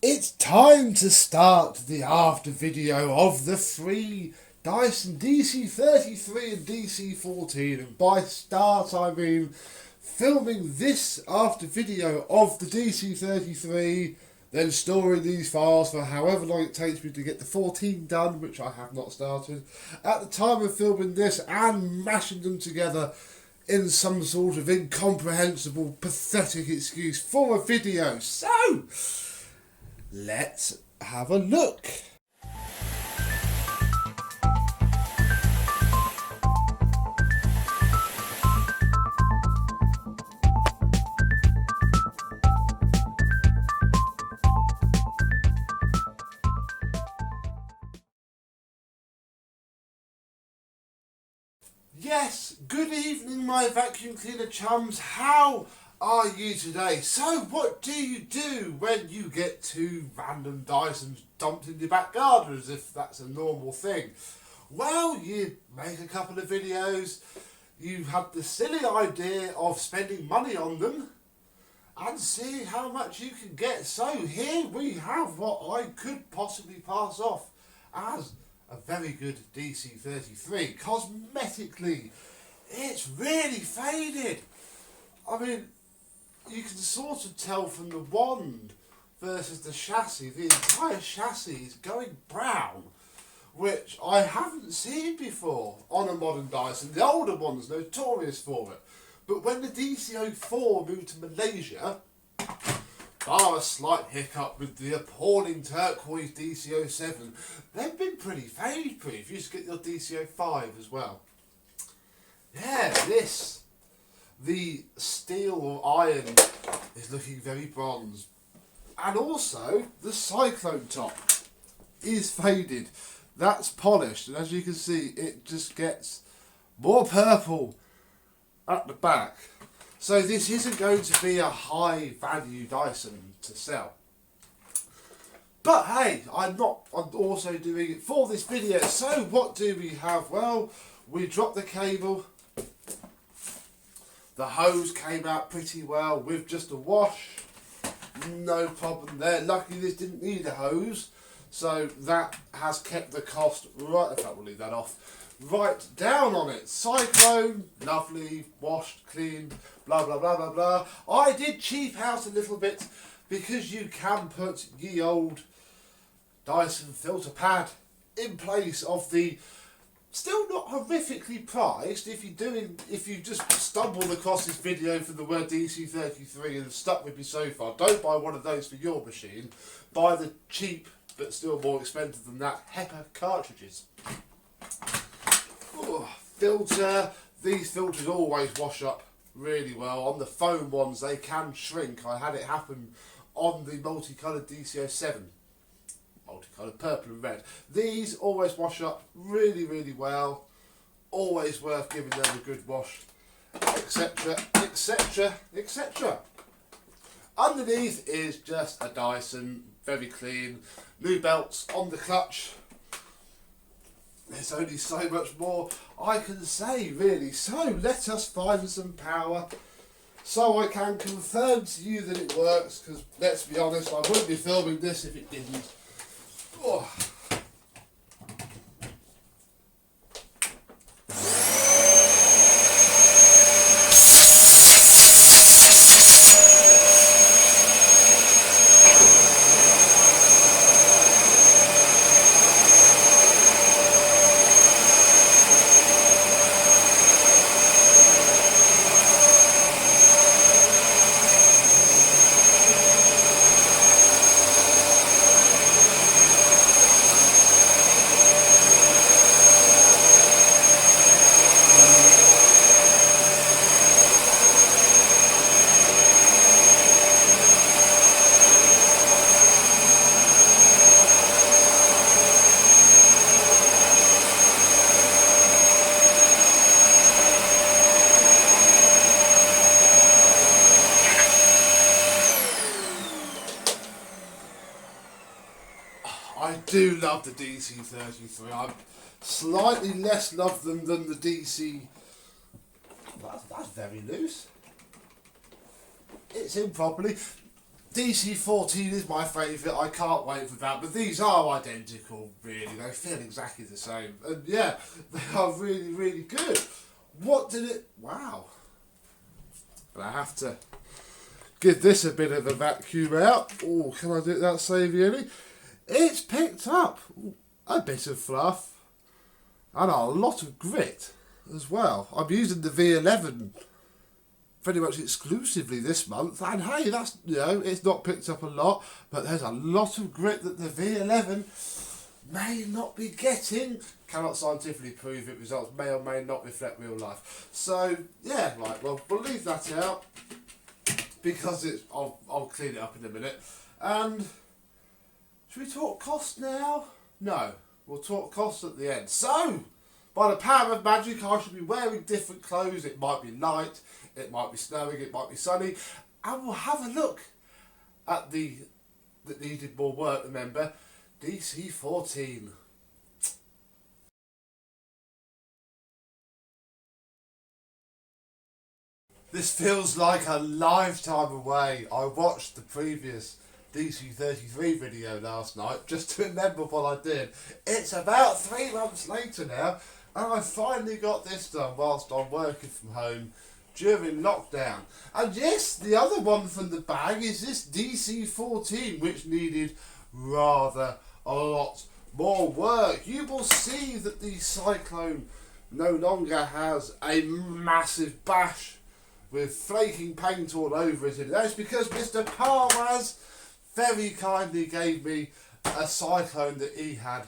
It's time to start the after video of the free Dyson DC33 and DC14, and by start I mean filming this after video of the DC33, then storing these files for however long it takes me to get the 14 done, which I have not started, at the time of filming this, and mashing them together in some sort of incomprehensible, pathetic excuse for a video. So, let's have a look. Yes, good evening my vacuum cleaner chums, how are you today? So what do you do when you get two random Dysons dumped in your back garden, as if that's a normal thing? Well, you make a couple of videos, you have the silly idea of spending money on them and see how much you can get. So here we have what I could possibly pass off as a very good DC33. Cosmetically, it's really faded. I mean, you can sort of tell from the wand versus the chassis, the entire chassis is going brown, which I haven't seen before on a modern Dyson. The older one's notorious for it. But when the DC04 moved to Malaysia, bar a slight hiccup with the appalling turquoise DC07, they've been pretty fade proof. You should get your DC05 as well. Yeah, the steel or iron is looking very bronze. And also, the cyclone top is faded. That's polished, and as you can see, it just gets more purple at the back. So this isn't going to be a high value Dyson to sell. But hey, I'm also doing it for this video. So what do we have? Well, we dropped the cable. The hose came out pretty well with just a wash. No problem there. Luckily this didn't need a hose. So that has kept the cost right, in fact we'll leave that off, right down on it. Cyclone, lovely, washed, cleaned, blah blah blah blah blah. I did cheap out a little bit because you can put ye old Dyson filter pad in place of the still not horrifically priced. If you just stumbled across this video for the word DC33 and stuck with me so far, don't buy one of those for your machine. Buy the cheap but still more expensive than that HEPA cartridges. Oh, filter. These filters always wash up really well. On the foam ones they can shrink. I had it happen on the multicoloured DC07. Multicoloured purple and red. These always wash up really, really well. Always worth giving them a good wash, etc, etc, etc. Underneath is just a Dyson, very clean. New belts on the clutch. There's only so much more I can say really. So let us find some power so I can confirm to you that it works, because let's be honest, I wouldn't be filming this if it didn't. Oh. I do love the DC33. I slightly less love them than the DC. That's very loose. It's in properly. DC14 is my favourite, I can't wait for that, but these are identical really, they feel exactly the same, and yeah, they are really, really good. What did it, wow, and I have to give this a bit of a vacuum out. Oh, can I do it that saviously? It's picked up a bit of fluff and a lot of grit as well. I'm using the V11 pretty much exclusively this month, and hey, that's, you know, it's not picked up a lot, but there's a lot of grit that the V11 may not be getting. Cannot scientifically prove it. Results may or may not reflect real life. So yeah, right, well, we'll leave that out because it's, I'll clean it up in a minute. And should we talk cost now? No, we'll talk cost at the end. So by the power of magic, I should be wearing different clothes. It might be light, it might be snowing, it might be sunny, and we'll have a look at the that needed more work. Remember, DC14. This feels like a lifetime away. I watched the previous DC33 video last night just to remember what I did. It's about 3 months later now, and I finally got this done whilst I'm working from home during lockdown. And yes, the other one from the bag is this DC14, which needed rather a lot more work. You will see that the Cyclone no longer has a massive bash with flaking paint all over it, and that's because Mr. Parwaz very kindly gave me a Cyclone that he had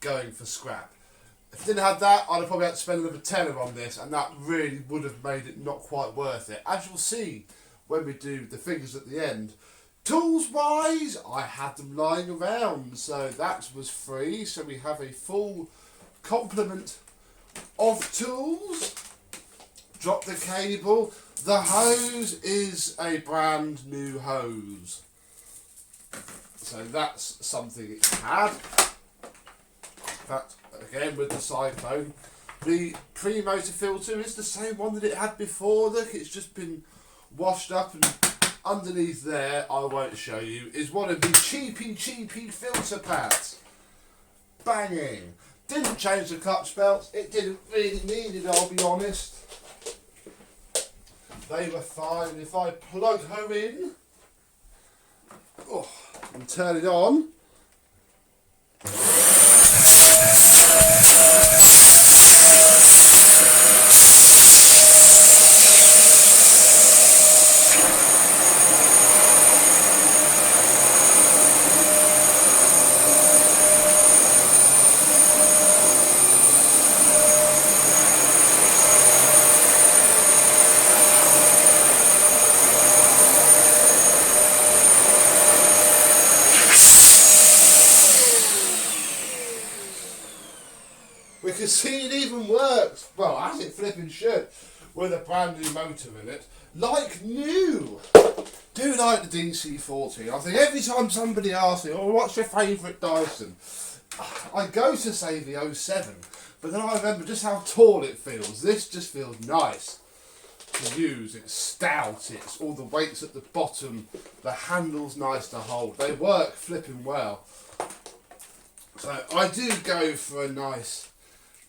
going for scrap. If I didn't have that, I'd have probably had to spend another tenner on this, and that really would have made it not quite worth it. As you'll see when we do the figures at the end, tools wise, I had them lying around, so that was free. So we have a full complement of tools. Drop the cable. The hose is a brand new hose, so that's something it's had. In fact, again with the Cyclone, the pre-motor filter is the same one that it had before. Look, it's just been washed up, and underneath there, I won't show you, is one of the cheapy filter pads. Banging. Didn't change the clutch belts, it didn't really need it, I'll be honest. They were fine. If I plug her in and turn it on, we can see it even works, well, as it flipping should, with a brand new motor in it, like new. Do like the DC14. I think every time somebody asks me, oh, what's your favourite Dyson? I go to say the 07, but then I remember just how tall it feels. This just feels nice to use. It's stout, it's all the weights at the bottom, the handle's nice to hold. They work flipping well. So I do go for a nice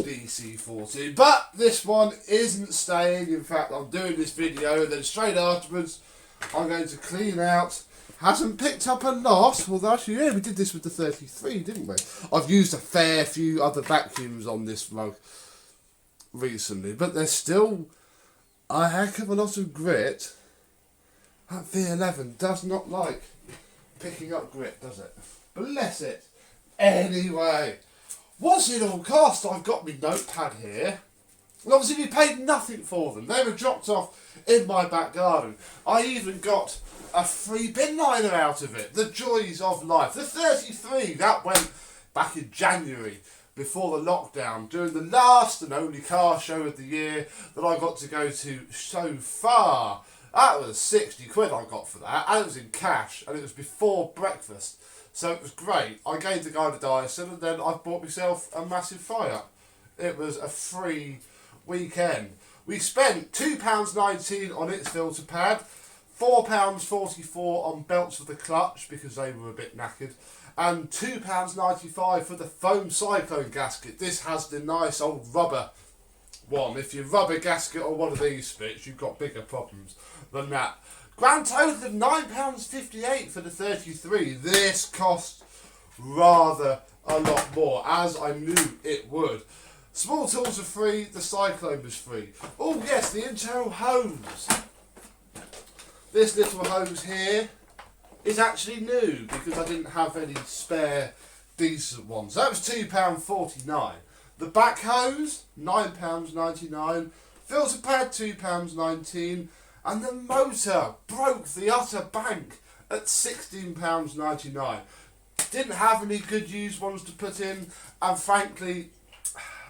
DC14, but this one isn't staying. In fact, I'm doing this video and then straight afterwards I'm going to clean out. Hasn't picked up a lot, although actually, yeah, we did this with the 33, didn't we? I've used a fair few other vacuums on this rug recently, but there's still a heck of a lot of grit. That V11 does not like picking up grit, does it? Bless it. Anyway, what's it all cost? I've got my notepad here. And obviously we paid nothing for them. They were dropped off in my back garden. I even got a free bin liner out of it. The joys of life. The 33, that went back in January before the lockdown, during the last and only car show of the year that I got to go to so far. That was 60 quid I got for that, and it was in cash, and it was before breakfast. So it was great. I gave the guy the Dyson, and then I bought myself a massive fire. It was a free weekend. We spent £2.19 on its filter pad, £4.44 on belts for the clutch because they were a bit knackered, and £2.95 for the foam cyclone gasket. This has the nice old rubber one. If you rub a gasket on one of these bits, you've got bigger problems than that. Grand total of £9.58 for the 33. This cost rather a lot more, as I knew it would. Small tools are free, the cyclone was free. Oh yes, the internal hose. This little hose here is actually new because I didn't have any spare decent ones. That was £2.49. The back hose, £9.99. Filter pad, £2.19. And the motor broke the utter bank at £16.99. Didn't have any good used ones to put in, and frankly,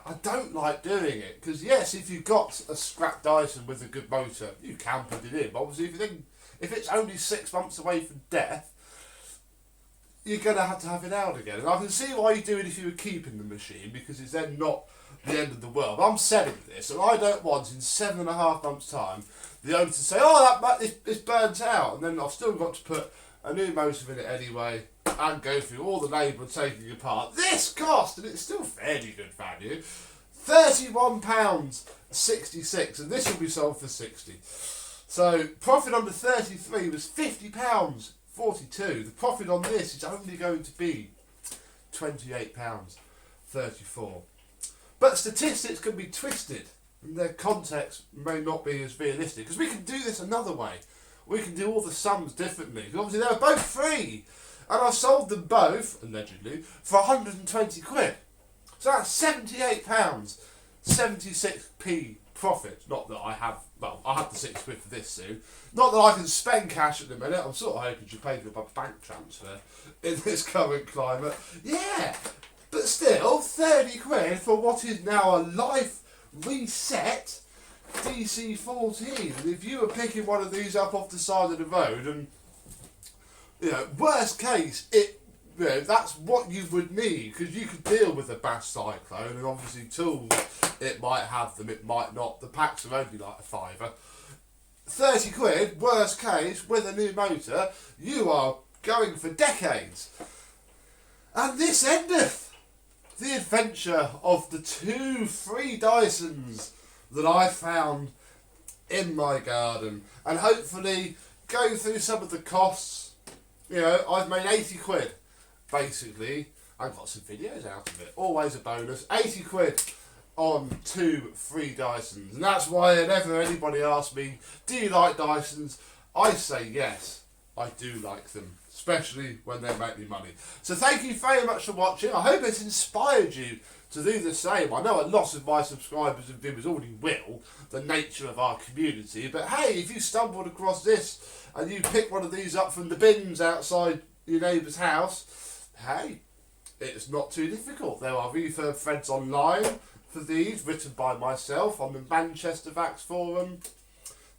I don't like doing it. Because yes, if you've got a scrap Dyson with a good motor, you can put it in. But obviously, if it's only 6 months away from death, you're going to have it out again. And I can see why you do it if you were keeping the machine, because it's then not the end of the world. I'm selling this, and I don't want in 7.5 months' time the owner to say, oh, it's burnt out, and then I've still got to put a new motor in it anyway and go through all the labour of taking it apart. This cost, and it's still fairly good value, £31.66, and this will be sold for £60. So profit on the 33 was £50.42. The profit on this is only going to be £28.34. But statistics can be twisted, and their context may not be as realistic, because we can do this another way. We can do all the sums differently. Because obviously they were both free, and I sold them both, allegedly, for 120 quid. So that's £78, 76p profit. Not that I have, well, I have the 6 quid for this soon. Not that I can spend cash at the minute. I'm sort of hoping to pay for my bank transfer in this current climate. Yeah, but still, 30 quid for what is now a life reset DC14. And if you were picking one of these up off the side of the road, and worst case, that's what you would need, because you could deal with a bash cyclone, and obviously tools, it might have them, it might not. The packs are only like a £5. 30 quid, worst case, with a new motor, you are going for decades. And this endeth the adventure of the 2 free Dysons that I found in my garden. And hopefully, going through some of the costs, I've made 80 quid, basically. I've got some videos out of it. Always a bonus. 80 quid on 2 free Dysons. And that's why whenever anybody asks me, do you like Dysons? I say yes, I do like them. Especially when they make me money. So thank you very much for watching. I hope it's inspired you to do the same. I know a lot of my subscribers and viewers already will, the nature of our community. But hey, if you stumbled across this and you pick one of these up from the bins outside your neighbour's house, hey, it's not too difficult. There are refurb threads online for these, written by myself on the Manchester Vax forum.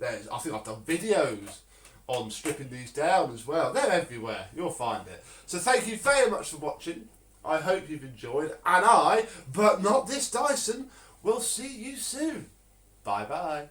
I think I've done videos on stripping these down as well. They're everywhere. You'll find it. So thank you very much for watching. I hope you've enjoyed. And I, but not this Dyson, will see you soon. Bye bye.